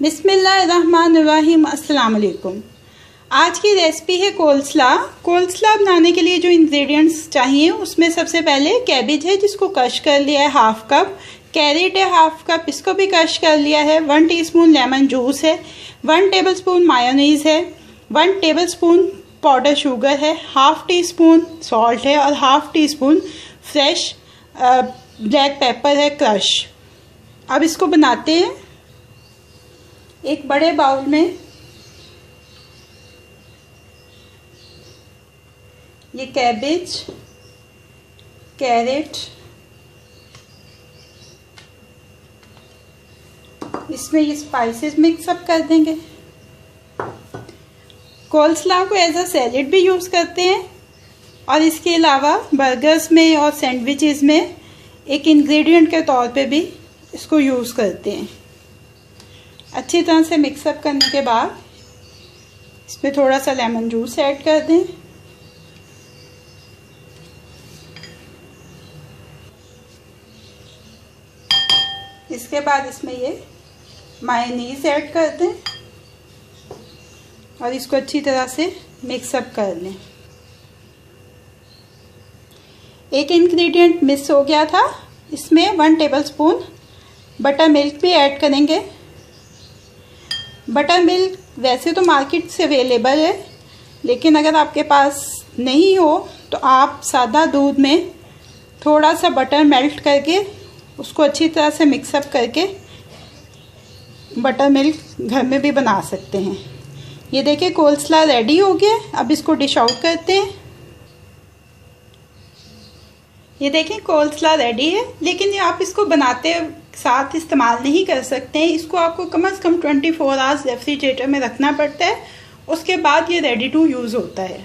बिस्मिल्लाहिर्रहमानिर्रहीम। अस्सलाम वालेकुम। आज की रेसिपी है कोलस्ला। कोलस्ला बनाने के लिए जो इंग्रेडिएंट्स चाहिए उसमें सबसे पहले कैबेज है जिसको कश कर लिया है हाफ कप, कैरेट है हाफ कप, इसको भी कश कर लिया है, 1 टीस्पून लेमन जूस है, 1 टेबलस्पून मायोनीज़ है, 1 टेबलस्पून पाउडर शुगर है, हाफ टी स्पून सॉल्ट है और half tea spoon fresh black pepper है क्रश। अब इसको बनाते हैं। एक बड़े बाउल में ये कैबेज, कैरेट, इसमें ये स्पाइसेस मिक्स अप कर देंगे। कोलस्ला को एज अ सैलेड भी यूज़ करते हैं और इसके अलावा बर्गर्स में और सैंडविचेस में एक इंग्रेडिएंट के तौर पे भी इसको यूज़ करते हैं। अच्छी तरह से मिक्सअप करने के बाद इसमें थोड़ा सा लेमन जूस ऐड कर दें। इसके बाद इसमें ये मायोनीज़ ऐड कर दें और इसको अच्छी तरह से मिक्सअप कर लें। एक इंग्रेडिएंट मिस हो गया था, इसमें 1 टेबलस्पून बटर मिल्क भी ऐड करेंगे। बटर मिल्क वैसे तो मार्केट से अवेलेबल है, लेकिन अगर आपके पास नहीं हो तो आप सादा दूध में थोड़ा सा बटर मेल्ट करके उसको अच्छी तरह से मिक्सअप करके बटर मिल्क घर में भी बना सकते हैं। ये देखिए कोलस्ला रेडी हो गया। अब इसको डिश आउट करते हैं। ये देखें कोलस्ला रेडी है, लेकिन आप इसको बनाते साथ इस्तेमाल नहीं कर सकते हैं। इसको आपको कम से कम 24 आवर्स रेफ्रिजरेटर में रखना पड़ता है, उसके बाद ये रेडी टू यूज़ होता है।